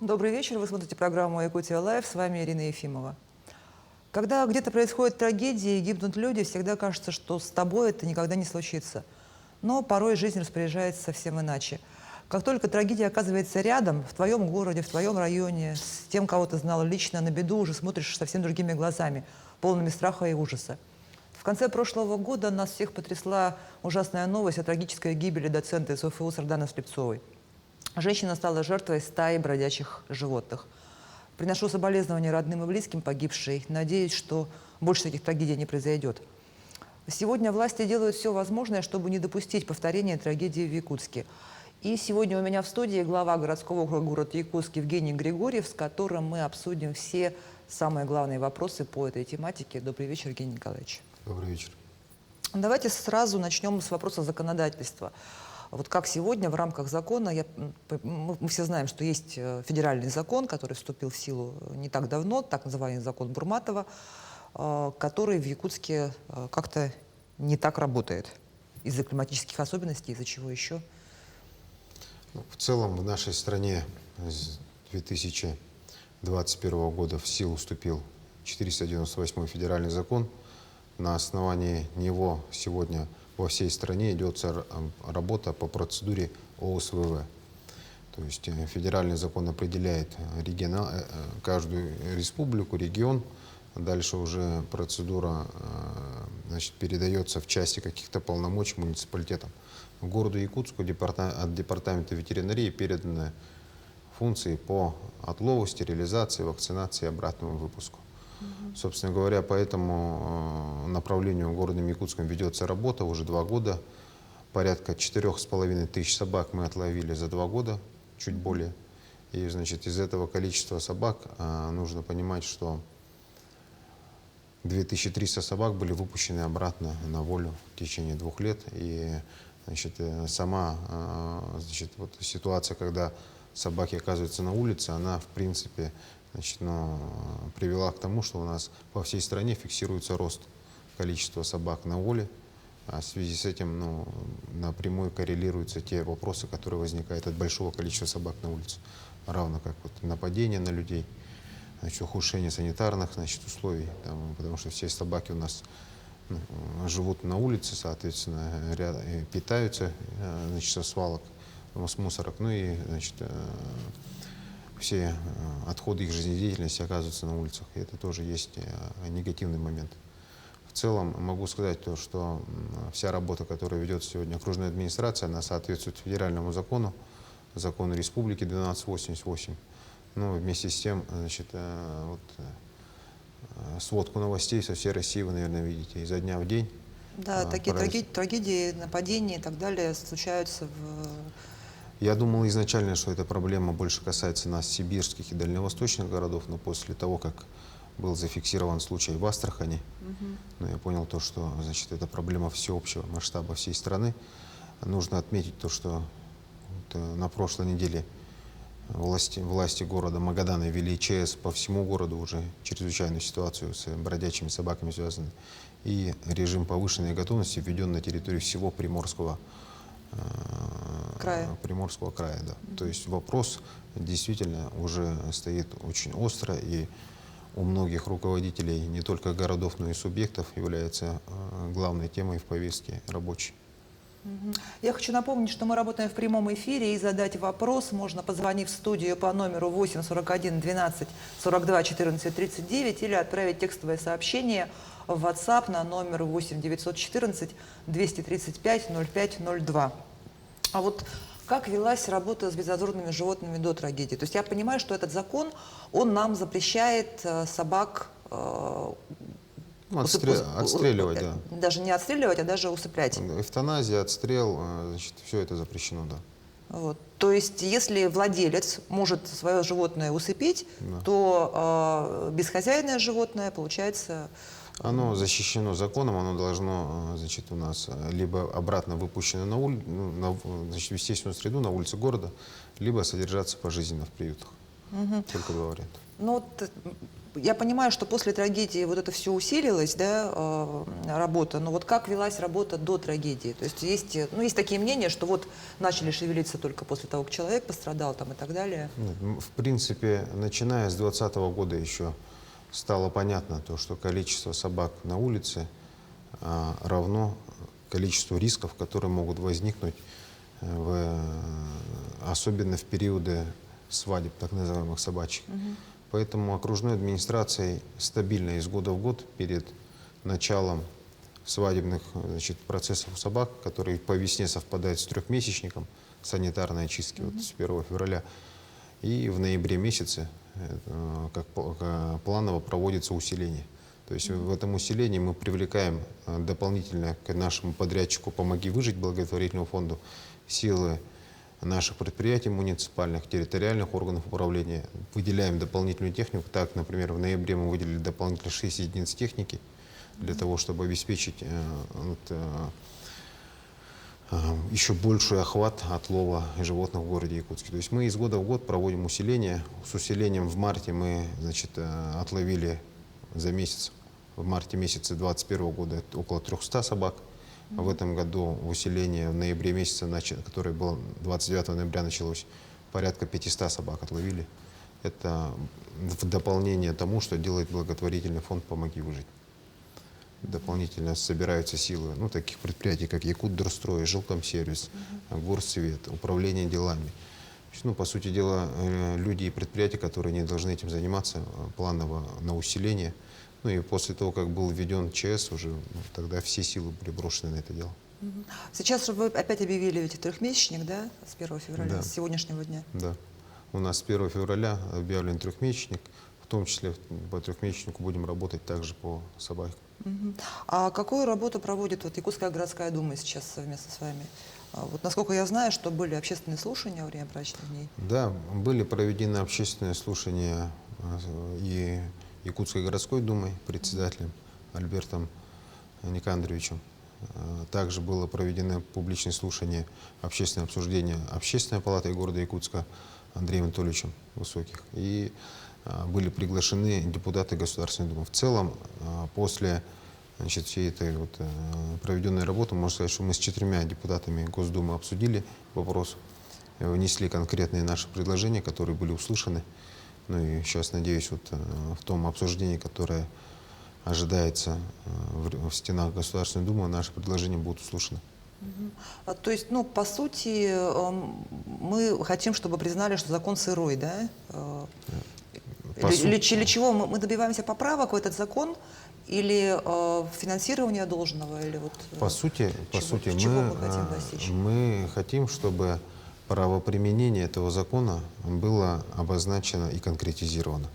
Добрый вечер, вы смотрите программу «Якутия Лайв», с вами Ирина Ефимова. Когда где-то происходит трагедия и гибнут люди, всегда кажется, что с тобой это никогда не случится. Но порой жизнь распоряжается совсем иначе. Как только трагедия оказывается рядом, в твоем городе, в твоем районе, с тем, кого ты знал лично, на беду уже смотришь совсем другими глазами, полными страха и ужаса. В конце прошлого года нас всех потрясла ужасная новость о трагической гибели доцента СОФУ Сарданы Слепцовой. Женщина стала жертвой стаи бродячих животных. Приношу соболезнования родным и близким погибшей. Надеюсь, что больше таких трагедий не произойдет. Сегодня власти делают все возможное, чтобы не допустить повторения трагедии в Якутске. И сегодня у меня в студии глава городского округа города Якутск Евгений Григорьев, с которым мы обсудим все самые главные вопросы по этой тематике. Добрый вечер, Евгений Николаевич. Добрый вечер. Давайте сразу начнем с вопроса законодательства. Вот как сегодня в рамках закона, мы все знаем, что есть федеральный закон, который вступил в силу не так давно, так называемый закон Бурматова, который в Якутске как-то не так работает из-за климатических особенностей, из-за чего еще? В целом в нашей стране с 2021 года в силу вступил 498 федеральный закон. На основании него сегодня во всей стране идет работа по процедуре ОСВВ. То есть федеральный закон определяет каждую республику, регион. Дальше уже процедура передается в части каких-то полномочий муниципалитетам. Городу Якутску от департамента ветеринарии переданы функции по отлову, стерилизации, вакцинации и обратному выпуску. Собственно говоря, по этому направлению городом Якутском ведется работа уже 2 года. Порядка 4500 собак мы отловили за 2 года, чуть более. И, значит, из этого количества собак нужно понимать, что 2300 собак были выпущены обратно на волю в течение 2 лет. И, значит, сама вот ситуация, когда собаки оказываются на улице, она, в принципе, привела к тому, что у нас по всей стране фиксируется рост количества собак на воле. А в связи с этим напрямую коррелируются те вопросы, которые возникают от большого количества собак на улице. Равно как нападение на людей, ухудшение санитарных условий, потому что все собаки у нас живут на улице, соответственно, питаются со свалок, с мусорок, все отходы их жизнедеятельности оказываются на улицах. И это тоже есть негативный момент. В целом могу сказать то, что вся работа, которая ведет сегодня окружная администрация, она соответствует федеральному закону, закону республики 1288. Но вместе с тем, сводку новостей со всей России вы, наверное, видите изо дня в день. Да, такие трагедии, нападения и так далее случаются в... Я думал изначально, что эта проблема больше касается нас, сибирских и дальневосточных городов, но после того, как был зафиксирован случай в Астрахани, я понял то, что это проблема всеобщего масштаба всей страны. Нужно отметить то, что на прошлой неделе власти города Магадана ввели ЧС по всему городу, уже чрезвычайную ситуацию с бродячими собаками связанной, и режим повышенной готовности введен на территории всего Приморского края. Да. То есть вопрос действительно уже стоит очень остро, и у многих руководителей не только городов, но и субъектов является главной темой в повестке рабочей. Я хочу напомнить, что мы работаем в прямом эфире, и задать вопрос можно, позвонив в студию по номеру 8 41 12 42 14 39 или отправить текстовое сообщение в WhatsApp на номер 8 914 235 05 02. А вот как велась работа с бездозорными животными до трагедии? То есть я понимаю, что этот закон, он нам запрещает собак отстреливать, да. Даже не отстреливать, а даже усыплять. Эвтаназия, отстрел, все это запрещено, да. Вот. То есть, если владелец может свое животное усыпить, да, то бесхозяйное животное, получается... Оно защищено законом, оно должно, у нас либо обратно выпущено на улицу, в естественную среду, на улице города, либо содержаться пожизненно в приютах. Только 2 варианта. Ну, я понимаю, что после трагедии вот это все усилилось, да, работа, но вот как велась работа до трагедии? То есть есть такие мнения, что вот начали шевелиться только после того, как человек пострадал там и так далее. В принципе, начиная с 2020 года еще стало понятно то, что количество собак на улице равно количеству рисков, которые могут возникнуть, особенно в периоды свадеб, так называемых собачьих. Поэтому окружной администрацией стабильно из года в год перед началом свадебных, значит, процессов у собак, которые по весне совпадают с трехмесячником санитарной очистки вот, с 1 февраля, и в ноябре месяце как планово проводится усиление. То есть в этом усилении мы привлекаем дополнительно к нашему подрядчику «Помоги выжить» благотворительному фонду силы наших предприятий муниципальных, территориальных органов управления. Выделяем дополнительную технику. Так, например, в ноябре мы выделили дополнительно 6 единиц техники для того, чтобы обеспечить еще больший охват отлова животных в городе Якутске. То есть мы из года в год проводим усиление. С усилением в марте мы, значит, отловили за месяц, в марте месяце 2021 года около 300 собак. В этом году усиление в ноябре месяце, которое было 29 ноября началось, порядка 500 собак отловили. Это в дополнение тому, что делает благотворительный фонд «Помоги выжить». Дополнительно собираются силы таких предприятий, как Якутдорстрой, Жилкомсервис, Горсвет, Управление делами. По сути дела, люди и предприятия, которые не должны этим заниматься, планово на усиление. И после того, как был введен ЧС, уже тогда все силы были брошены на это дело. Сейчас вы опять объявили ведь трехмесячник, да, с 1 февраля, Да. с сегодняшнего дня? Да. У нас с 1 февраля объявлен трехмесячник, в том числе по трехмесячнику будем работать также по собакам. А какую работу проводит Якутская городская дума сейчас совместно с вами? Вот насколько я знаю, что были общественные слушания во время брачных дней. Да, были проведены общественные слушания и Якутской городской думой, председателем Альбертом Никандровичем. Также было проведено публичное слушание, общественное обсуждение Общественной палатой города Якутска Андреем Анатольевичем Высоких. И были приглашены депутаты Государственной Думы. В целом, после всей этой проведенной работы, можно сказать, что мы с 4 депутатами Госдумы обсудили вопрос, внесли конкретные наши предложения, которые были услышаны. И сейчас, надеюсь, в том обсуждении, которое ожидается в стенах Государственной Думы, наши предложения будут услышаны. То есть, по сути, мы хотим, чтобы признали, что закон сырой, да? Или чего? Мы добиваемся поправок в этот закон или финансирования должного? Или По сути, чего мы хотим достичь? мы хотим, чтобы правоприменение этого закона было обозначено и конкретизировано.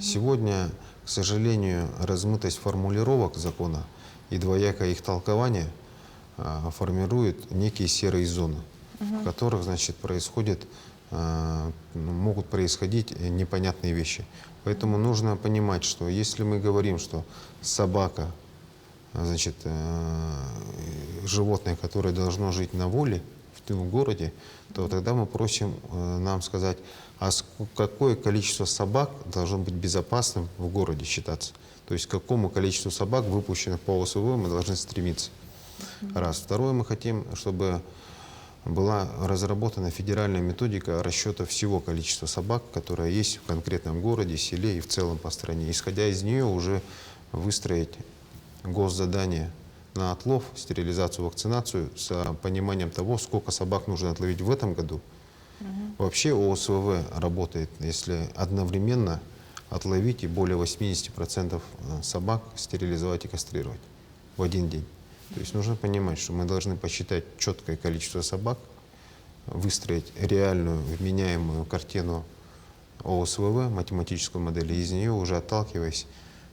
Сегодня, к сожалению, размытость формулировок закона и двоякое их толкование формирует некие серые зоны, в которых, могут происходить непонятные вещи. Поэтому нужно понимать, что если мы говорим, что собака, животное, которое должно жить на воле в городе, то тогда мы просим нам сказать, какое количество собак должно быть безопасным в городе считаться. То есть к какому количеству собак, выпущенных по ОСВ, мы должны стремиться. Раз. Второе, мы хотим, чтобы была разработана федеральная методика расчета всего количества собак, которое есть в конкретном городе, селе и в целом по стране. Исходя из нее уже выстроить госзадание на отлов, стерилизацию, вакцинацию с пониманием того, сколько собак нужно отловить в этом году. Вообще ОСВВ работает, если одновременно отловить и более 80% собак стерилизовать и кастрировать в один день. То есть нужно понимать, что мы должны посчитать четкое количество собак, выстроить реальную, вменяемую картину ОСВВ, математическую модель, и из нее уже отталкиваясь,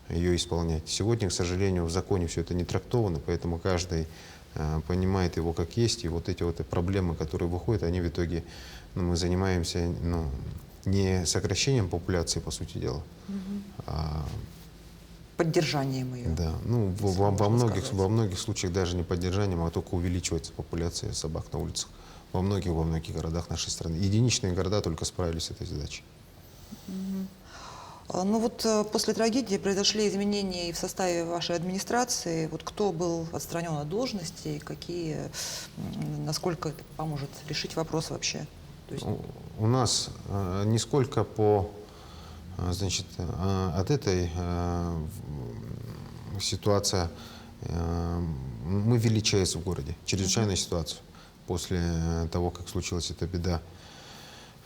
ее исполнять. Сегодня, к сожалению, в законе все это не трактовано, поэтому каждый понимает его как есть, и вот эти проблемы, которые выходят, они в итоге, мы занимаемся не сокращением популяции, по сути дела, а поддержанием ее. Да, во многих случаях даже не поддержанием, а только увеличивается популяция собак на улицах. Во многих городах нашей страны. Единичные города только справились с этой задачей. Ну вот после трагедии произошли изменения и в составе вашей администрации. Вот кто был отстранен от должности и какие, насколько это поможет решить вопрос вообще? То есть, У нас нисколько значит, от этой ситуации мы ввели ЧС в городе, чрезвычайную ситуацию. После того, как случилась эта беда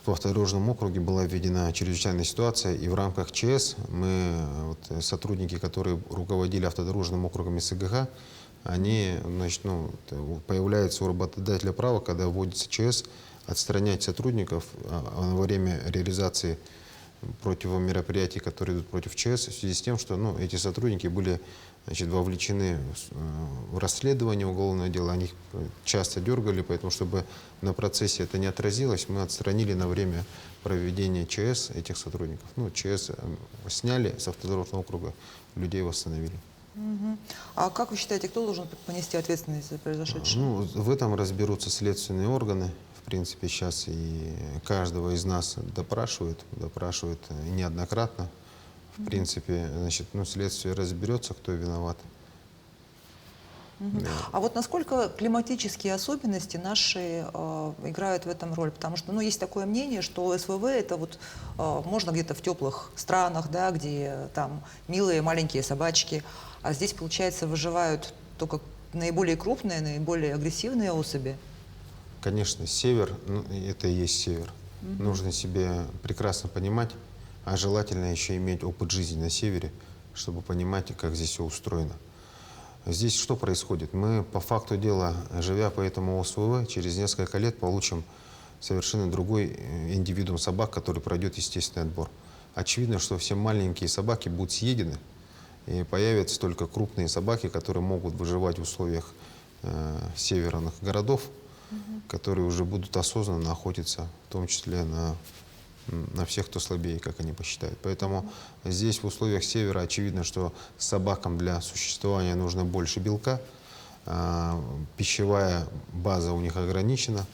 в автодорожном округе, была введена чрезвычайная ситуация, и в рамках ЧС мы, сотрудники, которые руководили автодорожным округом СГГ, они, значит, появляется у работодателя право, когда вводится ЧС, отстранять сотрудников во время реализации противомероприятий, которые идут против ЧС, в связи с тем, что эти сотрудники были, значит, вовлечены в расследование уголовного дела, они их часто дергали, поэтому, чтобы на процессе это не отразилось, мы отстранили на время проведения ЧС этих сотрудников. ЧС сняли с автодорожного округа, людей восстановили. А как вы считаете, кто должен понести ответственность за произошедшее? В этом разберутся следственные органы. В принципе, сейчас и каждого из нас допрашивают неоднократно. В принципе, значит, следствие разберется, кто виноват. Да. А вот насколько климатические особенности наши играют в этом роль? Потому что, есть такое мнение, что СВВ это вот можно где-то в теплых странах, да, где там милые маленькие собачки, а здесь, получается, выживают только наиболее крупные, наиболее агрессивные особи. Конечно, север, это и есть север. Нужно себе прекрасно понимать, а желательно еще иметь опыт жизни на севере, чтобы понимать, как здесь все устроено. Здесь что происходит? Мы по факту дела, живя по этому ОСВВ, через несколько лет получим совершенно другой индивидуум собак, который пройдет естественный отбор. Очевидно, что все маленькие собаки будут съедены, и появятся только крупные собаки, которые могут выживать в условиях северных городов, которые уже будут осознанно охотиться, в том числе на всех, кто слабее, как они посчитают. Поэтому здесь в условиях севера очевидно, что собакам для существования нужно больше белка, пищевая база у них ограничена,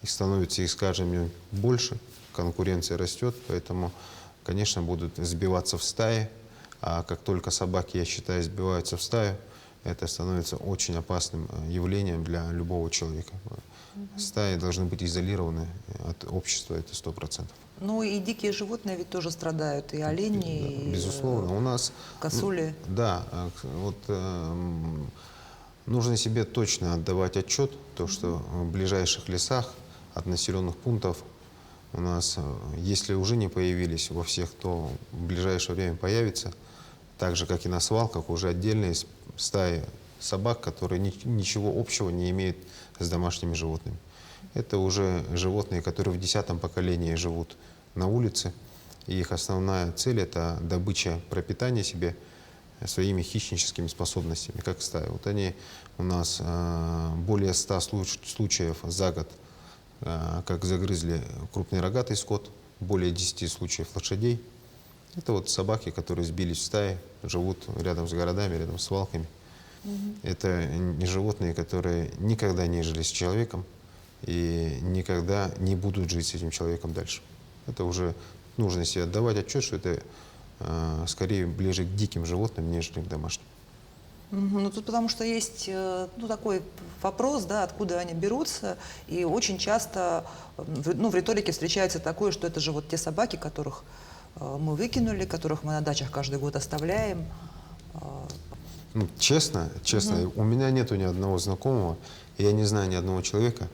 их становится, скажем, больше, конкуренция растет, поэтому, конечно, будут сбиваться в стаи, а как только собаки, я считаю, сбиваются в стаю, это становится очень опасным явлением для любого человека. Стаи должны быть изолированы от общества, это 100%. Ну и дикие животные ведь тоже страдают, и олени, и безусловно, у нас косули. Да, нужно себе точно отдавать отчет, то, что в ближайших лесах от населенных пунктов у нас, если уже не появились во всех, то в ближайшее время появится, так же, как и на свалках, уже отдельные стаи собак, которые ничего общего не имеют с домашними животными. Это уже животные, которые в 10-м поколении живут на улице, и их основная цель – это добыча пропитания себе своими хищническими способностями, как стая. Вот они у нас более 100 случаев за год, как загрызли крупный рогатый скот, более 10 случаев лошадей. Это вот собаки, которые сбились в стаи, живут рядом с городами, рядом с свалками. Это животные, которые никогда не жили с человеком и никогда не будут жить с этим человеком дальше. Это уже нужно себе отдавать отчет, что это скорее ближе к диким животным, нежели к домашним. Ну, тут потому что есть такой вопрос, да, откуда они берутся, и очень часто в риторике встречается такое, что это же вот те собаки, которых мы выкинули, которых мы на дачах каждый год оставляем. Честно, у меня нету ни одного знакомого, и я не знаю ни одного человека,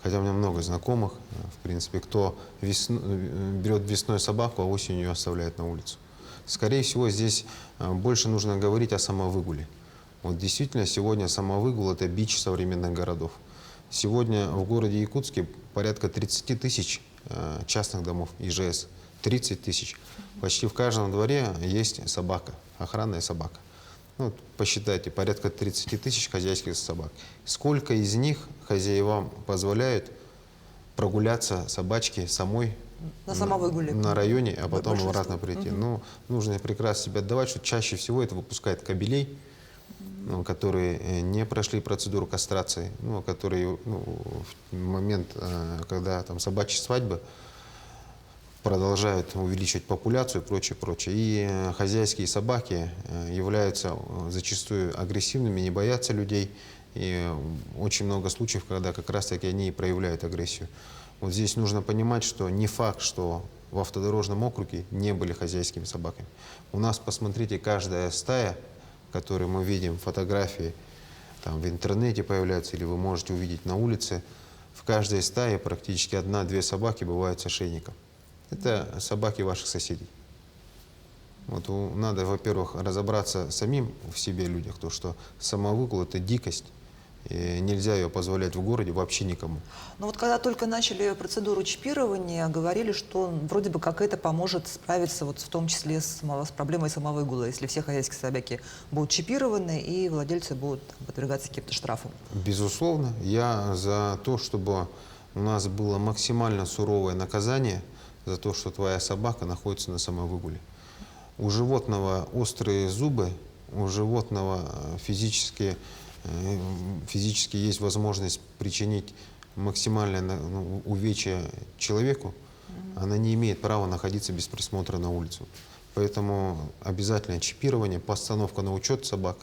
хотя у меня много знакомых, в принципе, кто берет весной собаку, а осенью ее оставляет на улицу. Скорее всего, здесь больше нужно говорить о самовыгуле. Вот действительно, сегодня самовыгул – это бич современных городов. Сегодня в городе Якутске порядка 30 тысяч частных домов, ИЖС. 30 тысяч. Почти в каждом дворе есть собака, охранная собака. Посчитайте, порядка 30 тысяч хозяйских собак. Сколько из них хозяевам позволяют прогуляться собачке самой на районе, а потом обратно прийти? Нужно прекрасно себе отдавать, что чаще всего это выпускает кобелей, которые не прошли процедуру кастрации, которые в момент, когда там собачьи свадьбы, продолжают увеличивать популяцию и прочее, прочее. И хозяйские собаки являются зачастую агрессивными, не боятся людей. И очень много случаев, когда как раз-таки они и проявляют агрессию. Вот здесь нужно понимать, что не факт, что в автодорожном округе не были хозяйскими собаками. У нас, посмотрите, каждая стая, которую мы видим, фотографии там в интернете появляются, или вы можете увидеть на улице, в каждой стае практически 1-2 собаки бывают с ошейником. Это собаки ваших соседей. Вот надо, во-первых, разобраться самим в себе людях, то, что самовыгул – это дикость, и нельзя ее позволять в городе вообще никому. Но вот когда только начали процедуру чипирования, говорили, что вроде бы как это поможет справиться вот в том числе с проблемой самовыгула, если все хозяйские собаки будут чипированы и владельцы будут там подвергаться каким-то штрафам. Безусловно, я за то, чтобы у нас было максимально суровое наказание за то, что твоя собака находится на самовыгуле. У животного острые зубы, у животного физически есть возможность причинить максимальное увечье человеку, она не имеет права находиться без присмотра на улицу. Поэтому обязательно чипирование, постановка на учет собак,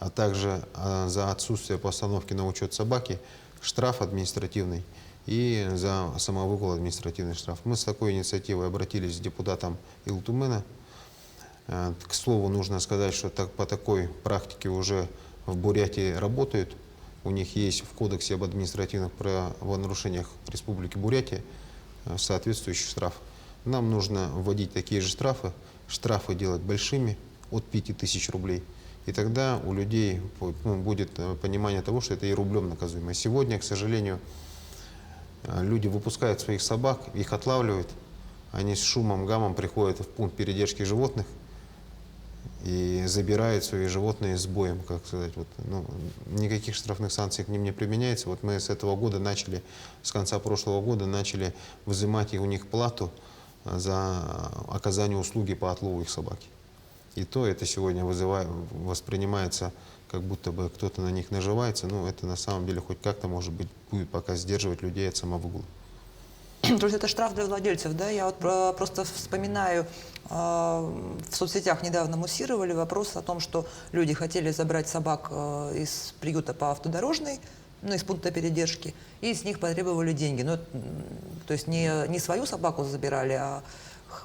а также за отсутствие постановки на учет собаки штраф административный и за самовыгул административный штраф. Мы с такой инициативой обратились к депутатам Илтумена. К слову, нужно сказать, что по такой практике уже в Бурятии работают. У них есть в Кодексе об административных правонарушениях Республики Бурятия соответствующий штраф. Нам нужно вводить такие же штрафы, штрафы делать большими, от 5000 рублей. И тогда у людей будет понимание того, что это и рублем наказуемо. Сегодня, к сожалению, люди выпускают своих собак, их отлавливают, они с шумом, гамом приходят в пункт передержки животных и забирают свои животные с боем, как сказать. Вот, никаких штрафных санкций к ним не применяется. Вот мы с этого года начали, с конца прошлого года начали взимать у них плату за оказание услуги по отлову их собаки. И то это сегодня воспринимается, как будто бы кто-то на них наживается. Ну, это на самом деле хоть как-то, может быть, будет пока сдерживать людей от самовыгула. То есть это штраф для владельцев, да? Я вот просто вспоминаю, в соцсетях недавно муссировали вопрос о том, что люди хотели забрать собак из приюта по автодорожной, из пункта передержки, и с них потребовали деньги. Ну, то есть не свою собаку забирали, а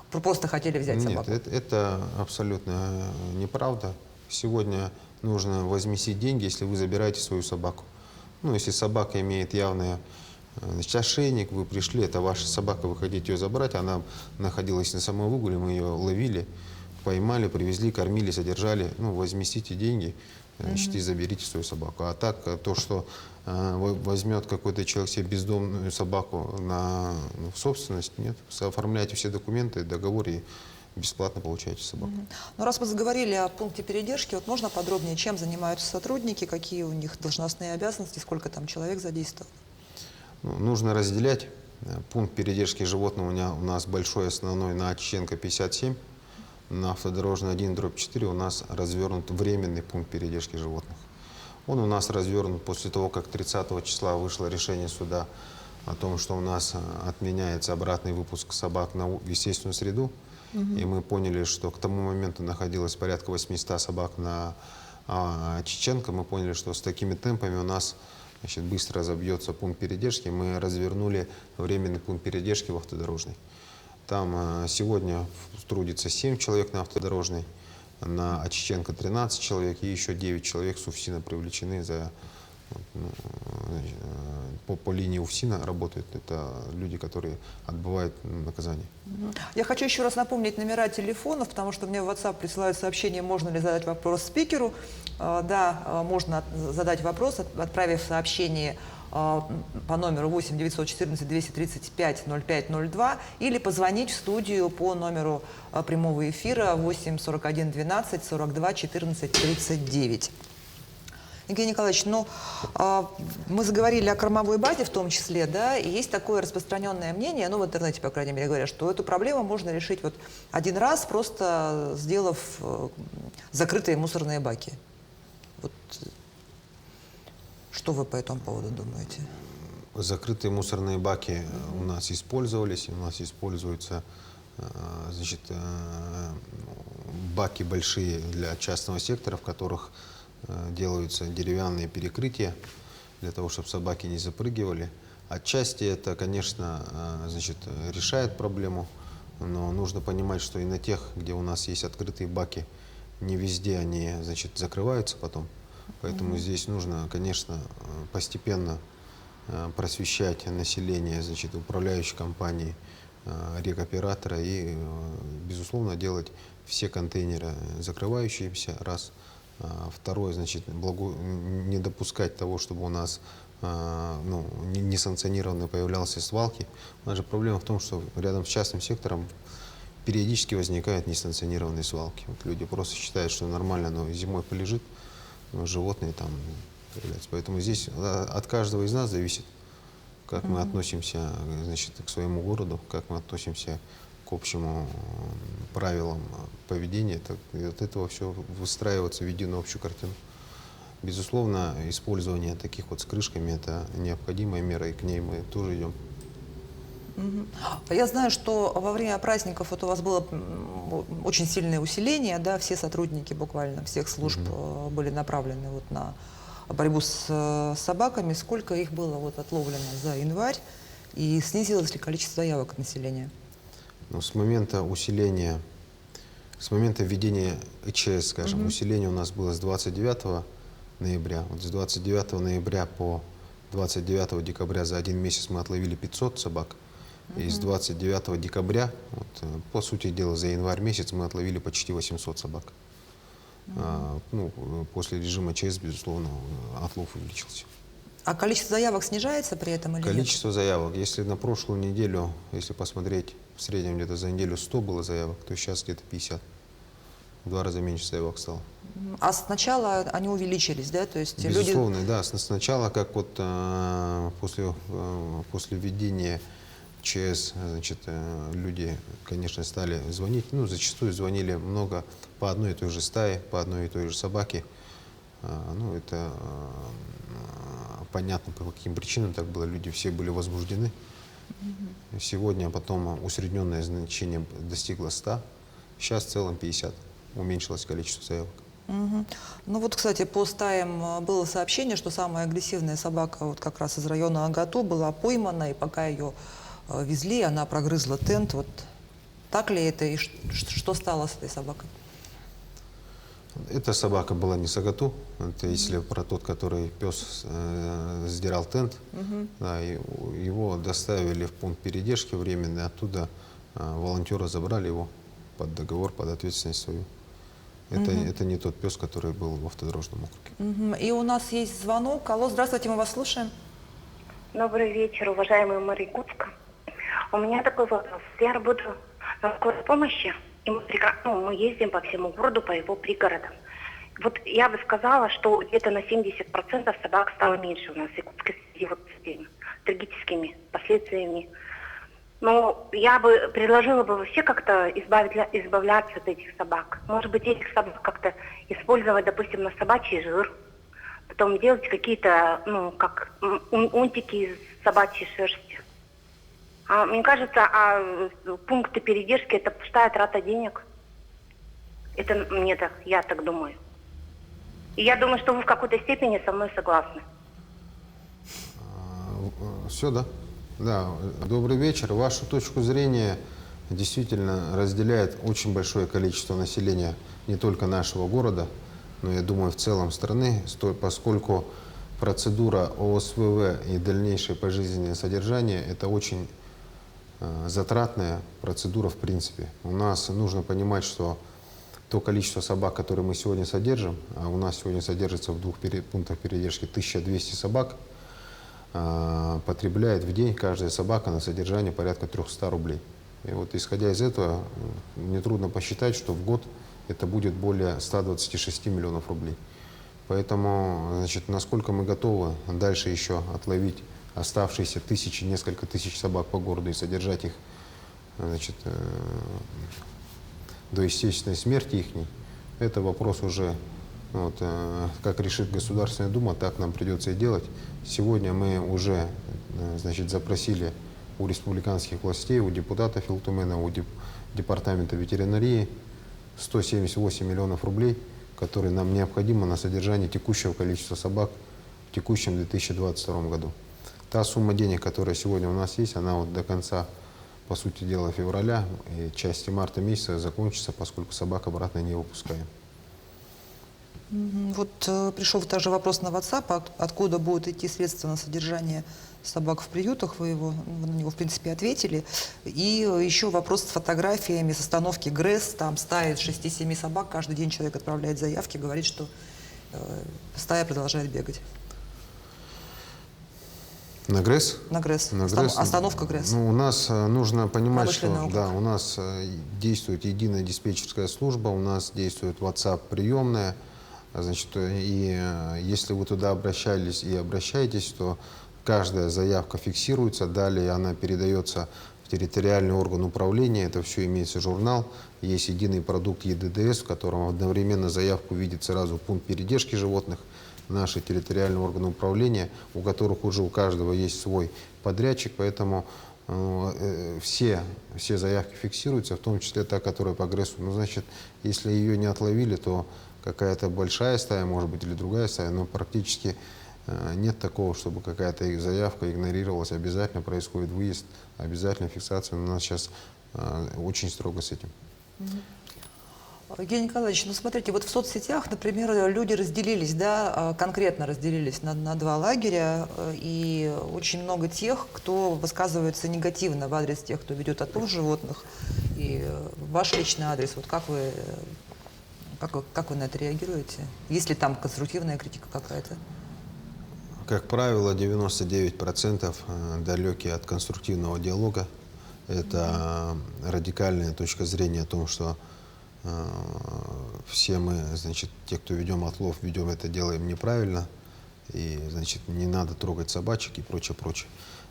просто хотели взять собаку. Нет, это абсолютно неправда. Сегодня нужно возместить деньги, если вы забираете свою собаку. Ну, если собака имеет явное ошейник, вы пришли, это ваша собака, вы хотите ее забрать, она находилась на самовыгуле, мы ее ловили, поймали, привезли, кормили, содержали, возместите деньги, значит, и заберите свою собаку. А так, то, что возьмет какой-то человек себе бездомную собаку в собственность, нет, оформляйте все документы, договор и бесплатно получаете собаку. Ну, раз мы заговорили о пункте передержки, вот можно подробнее, чем занимаются сотрудники, какие у них должностные обязанности, сколько там человек задействовано? Нужно разделять. Пункт передержки животного у нас большой, основной, на Очищенко 57. На автодорожной 1/4 у нас развернут временный пункт передержки животных. Он у нас развернут после того, как 30 числа вышло решение суда о том, что у нас отменяется обратный выпуск собак на естественную среду. И мы поняли, что к тому моменту находилось порядка 800 собак на Очищенко. Мы поняли, что с такими темпами у нас быстро забьется пункт передержки. Мы развернули временный пункт передержки в автодорожной. Там сегодня трудится 7 человек на автодорожной, на Очищенко 13 человек и еще 9 человек с УФСИНа привлечены по линии УФСИНа работают. Это люди, которые отбывают наказание. Я хочу еще раз напомнить номера телефонов, потому что мне в WhatsApp присылают сообщение, можно ли задать вопрос спикеру. Да, можно задать вопрос, отправив сообщение по номеру 8 914 235 0502 или позвонить в студию по номеру прямого эфира 8 41 12 42 14 39. Евгений Николаевич, мы заговорили о кормовой базе в том числе, да, и есть такое распространенное мнение, в интернете, по крайней мере, говорят, что эту проблему можно решить вот один раз, просто сделав закрытые мусорные баки. Вот. Что вы по этому поводу думаете? Закрытые мусорные баки у нас использовались, у нас используются значит, баки большие для частного сектора, в которых делаются деревянные перекрытия для того, чтобы собаки не запрыгивали. Отчасти это, конечно, значит, решает проблему, но нужно понимать, что и на тех, где у нас есть открытые баки, не везде они, значит, закрываются потом. Поэтому здесь нужно, конечно, постепенно просвещать население, значит, управляющей компании, рекоператора и, безусловно, делать все контейнеры закрывающиеся, раз. Второе, значит, не допускать того, чтобы у нас ну, несанкционированно появлялся свалки. У нас же проблема в том, что рядом с частным сектором периодически возникают несанкционированные свалки. Вот люди просто считают, что нормально, но зимой полежит, но животные там появляются. Поэтому здесь от каждого из нас зависит, как мы относимся, значит, к своему городу, как мы относимся к общему правилам поведения. И от этого все выстраивается в единую общую картину. Безусловно, использование таких вот с крышками – это необходимая мера, и к ней мы тоже идем. Я знаю, что во время праздников вот у вас было очень сильное усиление, да, все сотрудники буквально всех служб были направлены вот на борьбу с собаками. Сколько их было вот отловлено за январь и снизилось ли количество заявок от населения? Но с момента усиления, с момента введения ИЧС, скажем, усиление у нас было с 29 ноября. Вот с 29 ноября по 29 декабря за один месяц мы отловили 500 собак. И с 29 декабря, вот, по сути дела, за январь месяц мы отловили почти 800 собак. Ну, после режима ЧС, безусловно, отлов увеличился. А количество заявок снижается при этом или Количество заявок, если на прошлую неделю, если посмотреть, в среднем где-то за неделю 100 было заявок, то сейчас где-то 50. В 2 раза меньше заявок стало. нет? А сначала они увеличились, да? То есть Безусловно, люди... да. Сначала, как вот после введения ЧС, значит, люди, конечно, стали звонить. Ну, зачастую звонили много по одной и той же стае, по одной и той же собаке. Ну, это понятно, по каким причинам так было. Люди все были возбуждены. Сегодня потом усредненное значение достигло 100. Сейчас в целом 50. Уменьшилось количество заявок. Ну вот, кстати, по стаям было сообщение, что самая агрессивная собака вот как раз из района Агату была поймана, и пока ее везли, она прогрызла тент. Вот так ли это и что стало с этой собакой? Эта собака была не с Агату, это если про тот, который пес сдирал тент, да, его доставили в пункт передержки временный, оттуда волонтеры забрали его под договор, под ответственность свою. Это не тот пес, который был в автодорожном округе. И у нас есть звонок. Алло, здравствуйте, мы вас слушаем. Добрый вечер, уважаемая мэр Якутска. У меня такой вопрос. Я работаю на скорой помощи, и мы ездим по всему городу, по его пригородам. Вот я бы сказала, что где-то на 70% собак стало меньше у нас в Якутске в связи вот с этими трагическими последствиями. Но я бы предложила бы вообще как-то избавляться от этих собак. Может быть, этих собак как-то использовать, допустим, на собачий жир. Потом делать какие-то, ну, как унтики из собачьей шерсти. Мне кажется, пункты передержки – это пустая трата денег. Это мне так, я так думаю. И я думаю, что вы в какой-то степени со мной согласны. Все, да? Да, добрый вечер. Вашу точку зрения действительно разделяет очень большое количество населения не только нашего города, но, я думаю, в целом страны, поскольку процедура ОСВВ и дальнейшее пожизненное содержание – это очень затратная процедура в принципе. У нас нужно понимать, что то количество собак, которые мы сегодня содержим, а у нас сегодня содержится в 2 пунктах передержки 1200 собак, потребляет в день каждая собака на содержание порядка 300 рублей. И вот исходя из этого, нетрудно посчитать, что в год это будет более 126 миллионов рублей. Поэтому, значит, насколько мы готовы дальше еще отловить оставшиеся несколько тысяч собак по городу и содержать их, значит, до естественной смерти их, это вопрос уже, вот, как решит Государственная Дума, так нам придется и делать. Сегодня мы уже значит, запросили у республиканских властей, у депутата Филтумена, у департамента ветеринарии 178 миллионов рублей, которые нам необходимы на содержание текущего количества собак в текущем 2022 году. Та сумма денег, которая сегодня у нас есть, она вот до конца, по сути дела, февраля и части марта месяца закончится, поскольку собак обратно не выпускаем. Вот пришел также вопрос на WhatsApp, откуда будут идти средства на содержание собак в приютах, вы на него, в принципе, ответили. И еще вопрос с фотографиями, с остановки ГРЭС, там стая из 6-7 собак, каждый день человек отправляет заявки, говорит, что стая продолжает бегать. На ГРЭС? На ГРЭС. На ГРЭС. Остановка ГРЭС. Ну, у нас нужно понимать, что Промышленный округ. у нас действует единая диспетчерская служба, у нас действует WhatsApp-приемная. Значит, и если вы туда обращались и обращаетесь, то каждая заявка фиксируется, далее она передается в территориальный орган управления, это все имеется журнал, есть единый продукт ЕДДС, в котором одновременно заявку видит сразу пункт передержки животных, наши территориальные органы управления, у которых уже у каждого есть свой подрядчик, поэтому все заявки фиксируются, в том числе та, которая по ГРЭСу. Ну, значит, если ее не отловили, то какая-то большая стая, может быть, или другая стая, но практически нет такого, чтобы какая-то их заявка игнорировалась. Обязательно происходит выезд, обязательно фиксация. У нас сейчас очень строго с этим. Евгений Николаевич, ну смотрите, вот в соцсетях, например, люди разделились, да, конкретно разделились на два лагеря, и очень много тех, кто высказывается негативно в адрес тех, кто ведет отлов животных, и ваш личный адрес, вот как вы на это реагируете? Есть ли там конструктивная критика какая-то? Как правило, 99% далекие от конструктивного диалога. Это радикальная точка зрения о том, что все мы, значит, те, кто ведем отлов, ведем это, делаем неправильно, и, значит, не надо трогать собачек и прочее, прочее.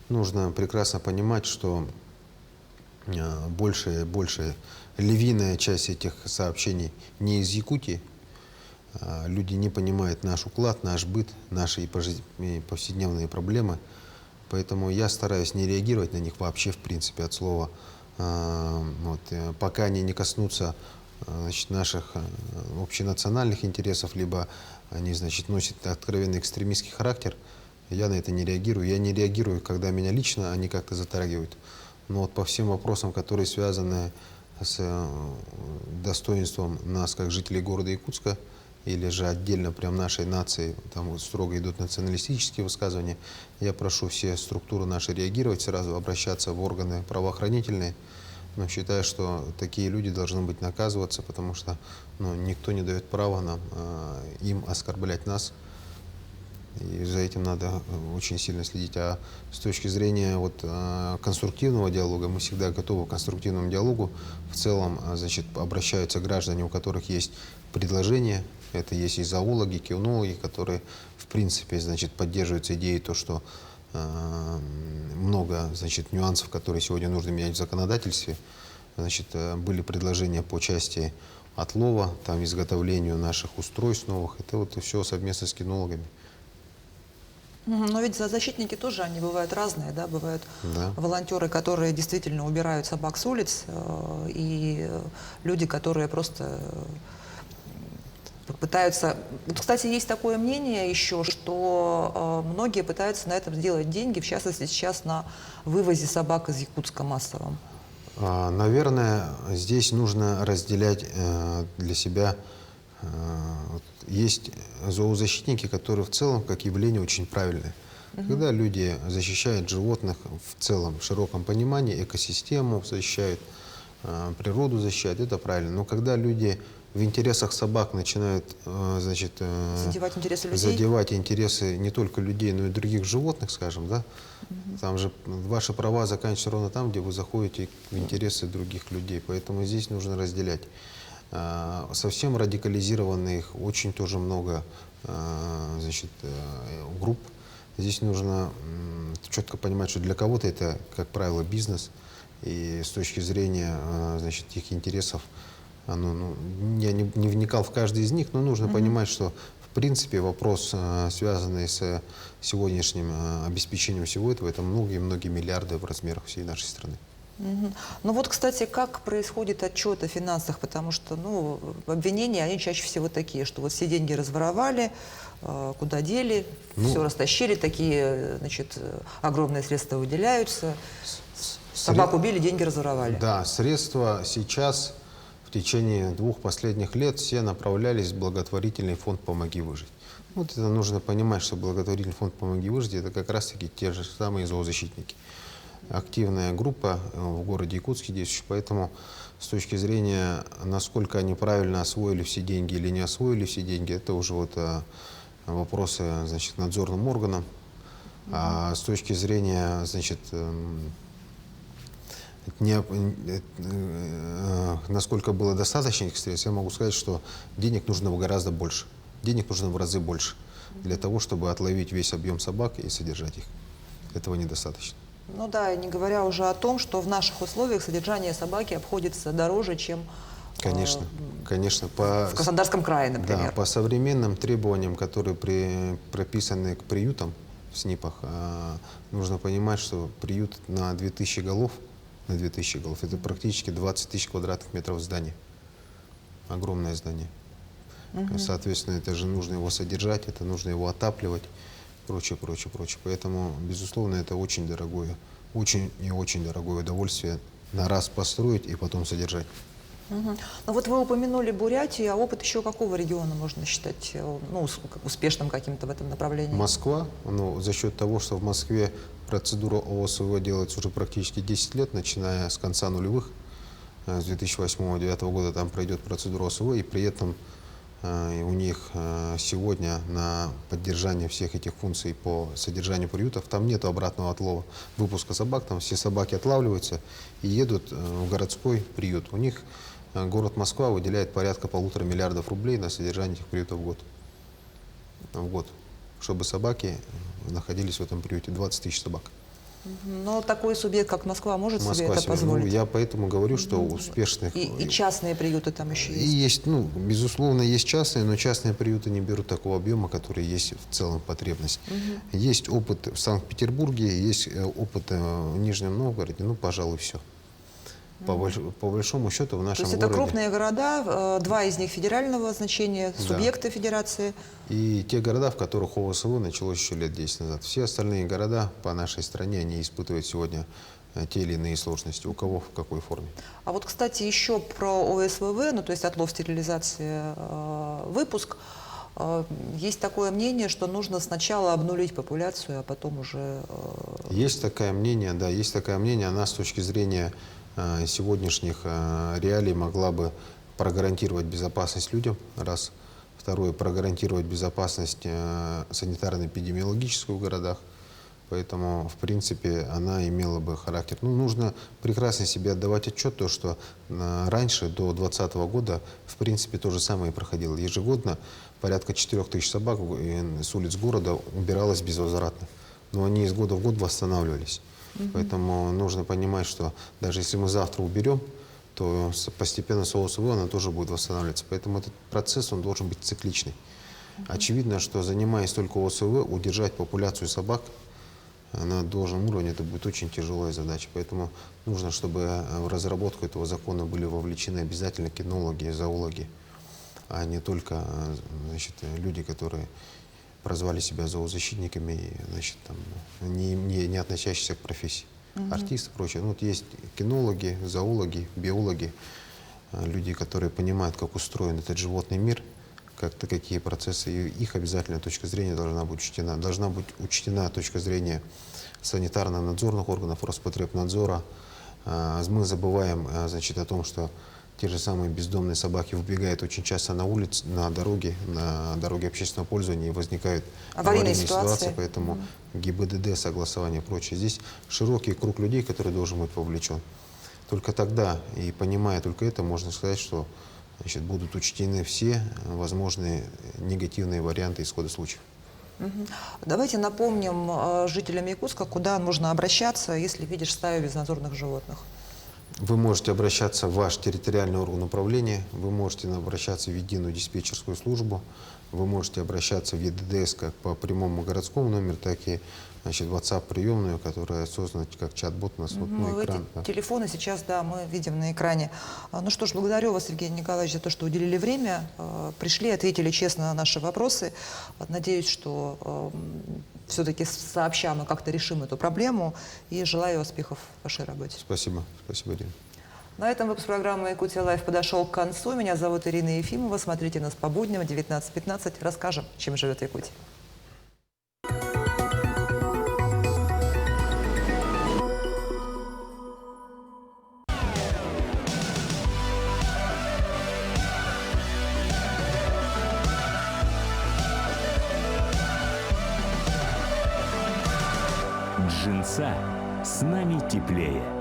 Нужно прекрасно понимать, что большая львиная часть этих сообщений не из Якутии. Люди не понимают наш уклад, наш быт, наши повседневные проблемы. Поэтому я стараюсь не реагировать на них вообще, в принципе, от слова. Пока они не коснутся, значит, наших общенациональных интересов, либо они, значит, носят откровенный экстремистский характер, я на это не реагирую. Я не реагирую, когда меня лично они как-то затрагивают. Но вот по всем вопросам, которые связаны с достоинством нас, как жителей города Якутска, или же отдельно прям нашей нации, там вот строго идут националистические высказывания, я прошу все структуры наши реагировать, сразу обращаться в органы правоохранительные. Но считаю, что такие люди должны быть наказываться, потому что никто не дает права им оскорблять нас. И за этим надо очень сильно следить. А с точки зрения конструктивного диалога, мы всегда готовы к конструктивному диалогу. В целом, значит, обращаются граждане, у которых есть предложения. Это есть и зоологи, кинологи, которые, в принципе, значит, поддерживают идеей, то, что много, значит, нюансов, которые сегодня нужно менять в законодательстве. Значит, были предложения по части отлова, там, изготовлению наших устройств новых. Это вот все совместно с кинологами. Но ведь защитники тоже, они бывают разные, да, бывают волонтеры, которые действительно убирают собак с улиц, и люди, которые просто пытаются... Вот, кстати, есть такое мнение еще, что многие пытаются на этом сделать деньги, в частности, сейчас на вывозе собак из Якутска массовом. Наверное, здесь нужно разделять для себя. Есть зоозащитники, которые в целом, как явление, очень правильные. Когда люди защищают животных в целом, в широком понимании, экосистему защищают, природу защищают, это правильно. Но когда люди в интересах собак начинают, значит, задевать интересы людей, задевать интересы не только людей, но и других животных, скажем, да, там же ваши права заканчиваются ровно там, где вы заходите в интересы других людей. Поэтому здесь нужно разделять. Совсем радикализированных очень тоже много, значит, групп. Здесь нужно четко понимать, что для кого-то это, как правило, бизнес, и с точки зрения, значит, их интересов, я не вникал в каждый из них, но нужно понимать, что в принципе, вопрос, связанный с сегодняшним обеспечением всего этого, это многие-многие миллиарды в размерах всей нашей страны. Мгм. Ну вот, кстати, как происходит отчет о финансах, потому что, ну, обвинения, они чаще всего такие, что вот все деньги разворовали, куда дели, все растащили, такие, значит, огромные средства выделяются, собак убили, деньги разворовали. Да, средства сейчас в течение 2 последних лет все направлялись в благотворительный фонд «Помоги выжить». Вот это нужно понимать, что благотворительный фонд «Помоги выжить» — это как раз-таки те же самые зоозащитники. Активная группа в городе Якутске действующая, поэтому с точки зрения, насколько они правильно освоили все деньги или не освоили все деньги, это уже вот вопросы, значит, надзорным органам. А с точки зрения, значит, насколько было достаточно этих средств, я могу сказать, что денег нужно гораздо больше. Денег нужно в разы больше для того, чтобы отловить весь объем собак и содержать их. Этого недостаточно. Ну да, и не говоря уже о том, что в наших условиях содержание собаки обходится дороже, чем Конечно, конечно. в Краснодарском крае, например. Да, по современным требованиям, которые прописаны к приютам в СНИПах, нужно понимать, что приют на 2000 голов, это практически 20 тысяч квадратных метров здания. Огромное здание. Соответственно, это же нужно его содержать, это нужно его отапливать, прочее, прочее, прочее. Поэтому, безусловно, это очень дорогое, очень и очень дорогое удовольствие на раз построить и потом содержать. Ну вот вы упомянули Бурятию, а опыт еще какого региона можно считать, ну, успешным каким-то в этом направлении? Москва, ну, за счет того, что в Москве процедура ОСВ делается уже практически 10 лет, начиная с конца нулевых, с 2008-2009 года там пройдет процедура ОСВ, и при этом у них сегодня на поддержание всех этих функций по содержанию приютов, там нет обратного отлова выпуска собак, там все собаки отлавливаются и едут в городской приют. У них город Москва выделяет порядка 1,5 миллиарда рублей на содержание этих приютов в год, чтобы собаки находились в этом приюте, 20 тысяч собак. Но такой субъект, как Москва, может себе это позволить? Ну, я поэтому говорю, что успешных... И частные приюты там еще есть? И есть, ну, безусловно, есть частные, но частные приюты не берут такого объема, который есть в целом потребность. Есть опыт в Санкт-Петербурге, есть опыт в Нижнем Новгороде, ну, пожалуй, все. По большому счету в нашем городе... То есть городе... это крупные города, 2 из них федерального значения, субъекты федерации. И те города, в которых ОСВ началось еще лет 10 назад. Все остальные города по нашей стране, они испытывают сегодня те или иные сложности. У кого в какой форме. А вот, кстати, еще про ОСВВ, ну то есть отлов, стерилизация, выпуск. Есть такое мнение, что нужно сначала обнулить популяцию, а потом уже... Есть такое мнение, да, есть такое мнение. Она с точки зрения сегодняшних реалий могла бы прогарантировать безопасность людям, раз. Второе, прогарантировать безопасность санитарно-эпидемиологическую в городах. Поэтому, в принципе, она имела бы характер. Ну, нужно прекрасно себе отдавать отчет, то, что раньше, до 2020 года, в принципе, то же самое и проходило. Ежегодно порядка 4000 собак с улиц города убиралось безвозвратно. Но они из года в год восстанавливались. Поэтому нужно понимать, что даже если мы завтра уберем, то постепенно с ОСВ она тоже будет восстанавливаться. Поэтому этот процесс, он должен быть цикличный. Очевидно, что занимаясь только ОСВ, удержать популяцию собак на должном уровне, это будет очень тяжелая задача. Поэтому нужно, чтобы в разработку этого закона были вовлечены обязательно кинологи, зоологи, а не только, значит, люди, которые прозвали себя зоозащитниками, и, значит, там, не относящиеся к профессии. Артисты и прочее. Ну, вот есть кинологи, зоологи, биологи, люди, которые понимают, как устроен этот животный мир, какие процессы, и их обязательно точка зрения должна быть учтена. Должна быть учтена точка зрения санитарно-надзорных органов, Роспотребнадзора. Мы забываем, значит, о том, что те же самые бездомные собаки выбегают очень часто на улице, на дороге общественного пользования, и возникают аварийные ситуации. Поэтому ГИБДД, согласование и прочее. Здесь широкий круг людей, который должен быть вовлечен. Только тогда, и понимая только это, можно сказать, что, значит, будут учтены все возможные негативные варианты исхода случаев. Давайте напомним жителям Якутска, куда нужно обращаться, если видишь стаю безнадзорных животных. Вы можете обращаться в ваш территориальный орган управления, вы можете обращаться в единую диспетчерскую службу, вы можете обращаться в ЕДДС как по прямому городскому номеру, так и WhatsApp-приемную, которая создана как чат-бот у нас вот, Ну, экран. эти телефоны сейчас, да, мы видим на экране. Ну что ж, благодарю вас, Сергей Николаевич, за то, что уделили время, пришли, ответили честно на наши вопросы. Надеюсь, что все-таки сообща мы как-то решим эту проблему, и желаю успехов в вашей работе. Спасибо. Спасибо, Ирина. На этом выпуск программы «Якутия Лайф» подошел к концу. Меня зовут Ирина Ефимова. Смотрите нас по будням в 19:15. Расскажем, чем живет Якутия. Джинса с нами теплее.